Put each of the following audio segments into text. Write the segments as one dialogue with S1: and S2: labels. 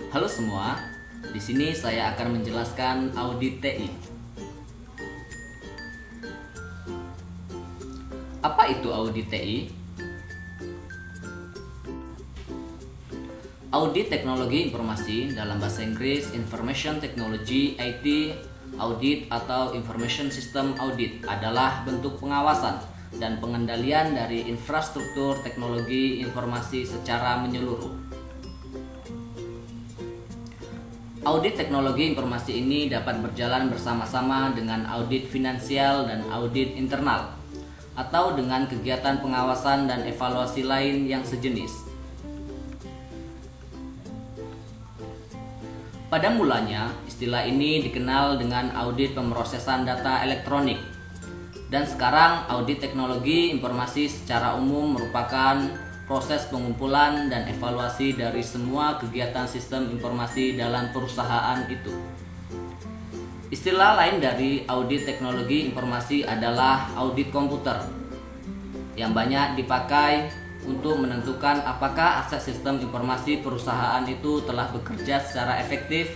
S1: Halo semua, di sini saya akan menjelaskan audit TI. Apa itu audit TI? Audit teknologi informasi dalam bahasa Inggris Information Technology IT Audit atau Information System Audit adalah bentuk pengawasan dan pengendalian dari infrastruktur teknologi informasi secara menyeluruh. Audit teknologi informasi ini dapat berjalan bersama-sama dengan audit finansial dan audit internal, atau dengan kegiatan pengawasan dan evaluasi lain yang sejenis. Pada mulanya, istilah ini dikenal dengan audit pemrosesan data elektronik. Dan sekarang audit teknologi informasi secara umum merupakan proses pengumpulan dan evaluasi dari semua kegiatan sistem informasi dalam perusahaan itu. Istilah lain dari audit teknologi informasi adalah audit komputer, yang banyak dipakai untuk menentukan apakah akses sistem informasi perusahaan itu telah bekerja secara efektif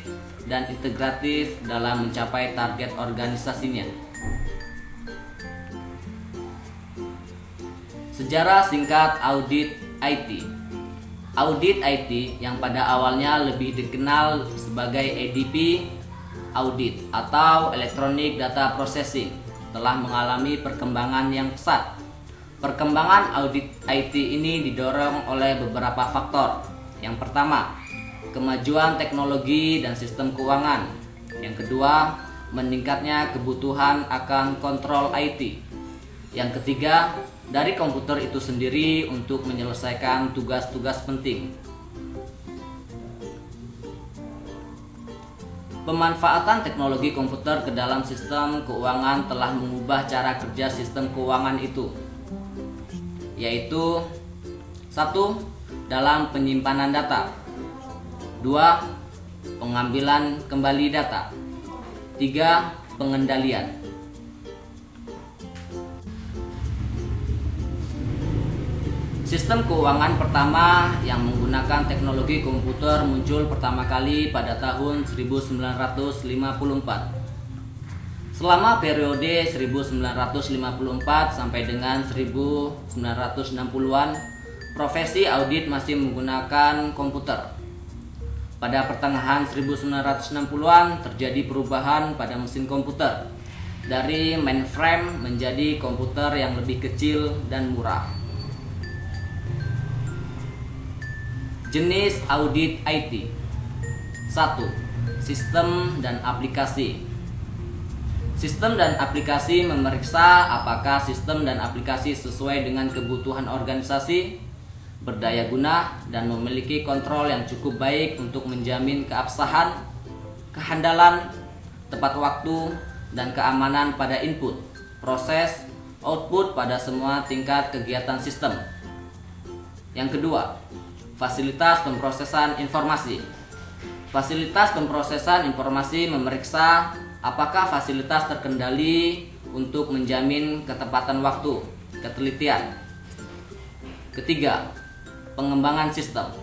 S1: dan integratif dalam mencapai target organisasinya. Sejarah singkat audit IT. Audit IT yang pada awalnya lebih dikenal sebagai ADP audit atau Electronic Data Processing telah mengalami perkembangan yang pesat. Perkembangan audit IT ini didorong oleh beberapa faktor. Yang pertama, kemajuan teknologi dan sistem keuangan. Yang kedua, meningkatnya kebutuhan akan kontrol IT. Yang ketiga, dari komputer itu sendiri untuk menyelesaikan tugas-tugas penting. Pemanfaatan teknologi komputer ke dalam sistem keuangan telah mengubah cara kerja sistem keuangan itu, yaitu 1. Dalam penyimpanan data, 2. Pengambilan kembali data, 3. Pengendalian. Sistem keuangan pertama yang menggunakan teknologi komputer muncul pertama kali pada tahun 1954. Selama periode 1954 sampai dengan 1960-an, profesi audit masih menggunakan komputer. Pada pertengahan 1960-an terjadi perubahan pada mesin komputer, dari mainframe menjadi komputer yang lebih kecil dan murah. Jenis audit IT. 1. Sistem dan aplikasi. Sistem dan aplikasi memeriksa apakah sistem dan aplikasi sesuai dengan kebutuhan organisasi, berdaya guna, dan memiliki kontrol yang cukup baik untuk menjamin keabsahan, kehandalan, tepat waktu, dan keamanan pada input, proses, output pada semua tingkat kegiatan sistem. Yang kedua, fasilitas pemrosesan informasi. Fasilitas pemrosesan informasi memeriksa apakah fasilitas terkendali untuk menjamin ketepatan waktu, ketelitian. Ketiga, pengembangan sistem.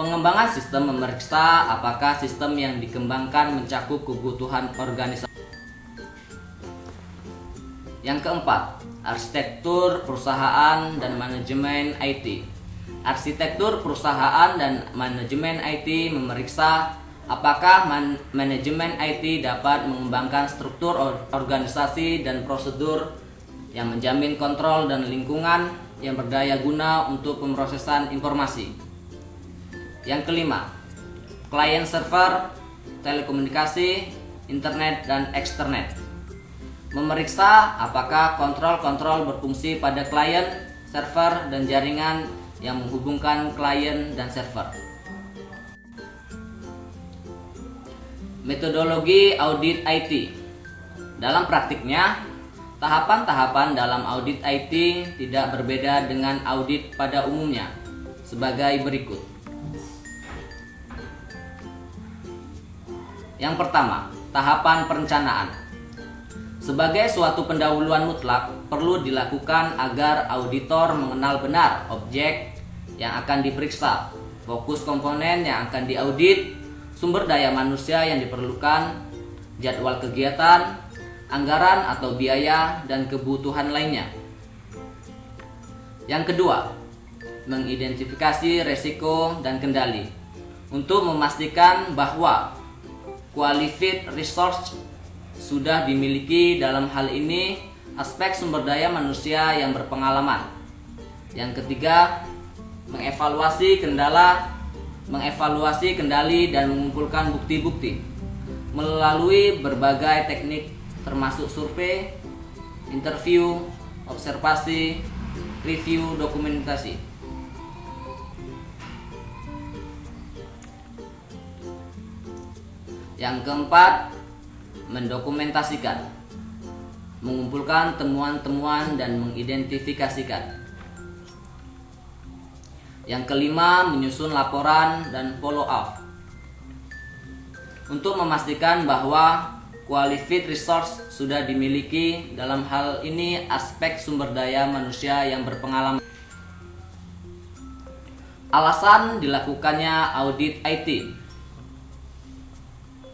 S1: Pengembangan sistem memeriksa apakah sistem yang dikembangkan mencakup kebutuhan organisasi. Yang keempat, arsitektur perusahaan dan manajemen IT. Arsitektur perusahaan dan manajemen IT memeriksa apakah manajemen IT dapat mengembangkan struktur organisasi dan prosedur yang menjamin kontrol dan lingkungan yang berdaya guna untuk pemrosesan informasi. Yang kelima, client server, telekomunikasi, internet, dan eksternet. Memeriksa apakah kontrol-kontrol berfungsi pada klien, server, dan jaringan yang menghubungkan klien dan server. Metodologi audit IT. Dalam praktiknya, tahapan-tahapan dalam audit IT tidak berbeda dengan audit pada umumnya, sebagai berikut. Yang pertama, tahapan perencanaan. Sebagai suatu pendahuluan mutlak, perlu dilakukan agar auditor mengenal benar objek yang akan diperiksa, fokus komponen yang akan diaudit, sumber daya manusia yang diperlukan, jadwal kegiatan, anggaran atau biaya, dan kebutuhan lainnya. Yang kedua, mengidentifikasi resiko dan kendali untuk memastikan bahwa qualified resource sudah dimiliki. Dalam hal ini aspek sumber daya manusia yang berpengalaman. Yang ketiga, mengevaluasi kendali dan mengumpulkan bukti-bukti melalui berbagai teknik termasuk survei, interview, observasi, review dokumentasi. Yang keempat, mendokumentasikan, mengumpulkan temuan-temuan dan mengidentifikasikan. Yang kelima, menyusun laporan dan follow up untuk memastikan bahwa qualified resource sudah dimiliki. Dalam hal ini aspek sumber daya manusia yang berpengalaman. Alasan dilakukannya audit IT.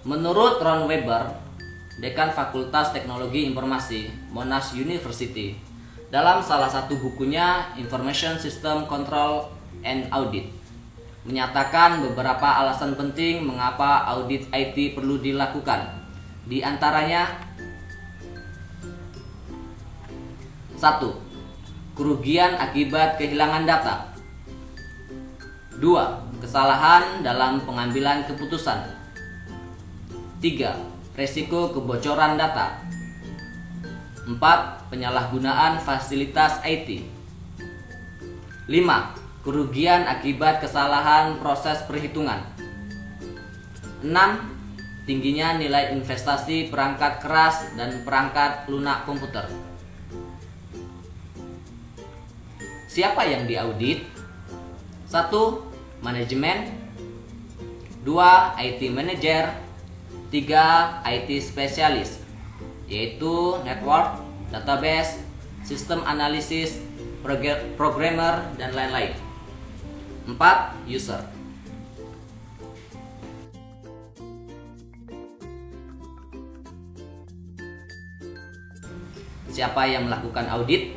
S1: Menurut Ron Weber, Dekan Fakultas Teknologi Informasi, Monash University, dalam salah satu bukunya Information System Control and Audit, menyatakan beberapa alasan penting mengapa audit IT perlu dilakukan. Di antaranya, 1. Kerugian akibat kehilangan data. 2. Kesalahan dalam pengambilan keputusan. 3. Resiko kebocoran data. 4. Penyalahgunaan fasilitas IT. 5. Kerugian akibat kesalahan proses perhitungan. 6. Tingginya nilai investasi perangkat keras dan perangkat lunak komputer. Siapa yang diaudit? 1. Manajemen. 2. IT manager. 3. IT spesialis, yaitu network, database, sistem analisis, programmer, dan lain-lain. 4. User. Siapa yang melakukan audit?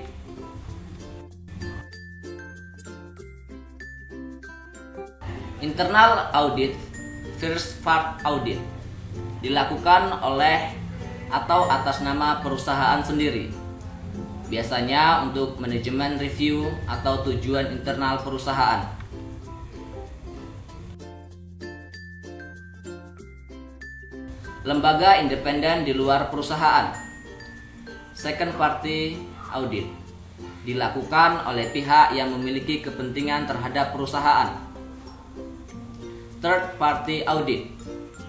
S1: Internal audit, first part audit, dilakukan oleh atau atas nama perusahaan sendiri, biasanya untuk manajemen review atau tujuan internal perusahaan. Lembaga independen di luar perusahaan, second party audit, dilakukan oleh pihak yang memiliki kepentingan terhadap perusahaan. Third party audit,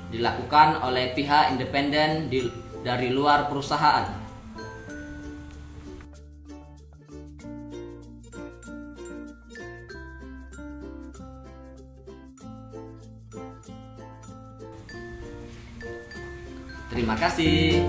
S1: dilakukan oleh pihak independen dari luar perusahaan. Terima kasih.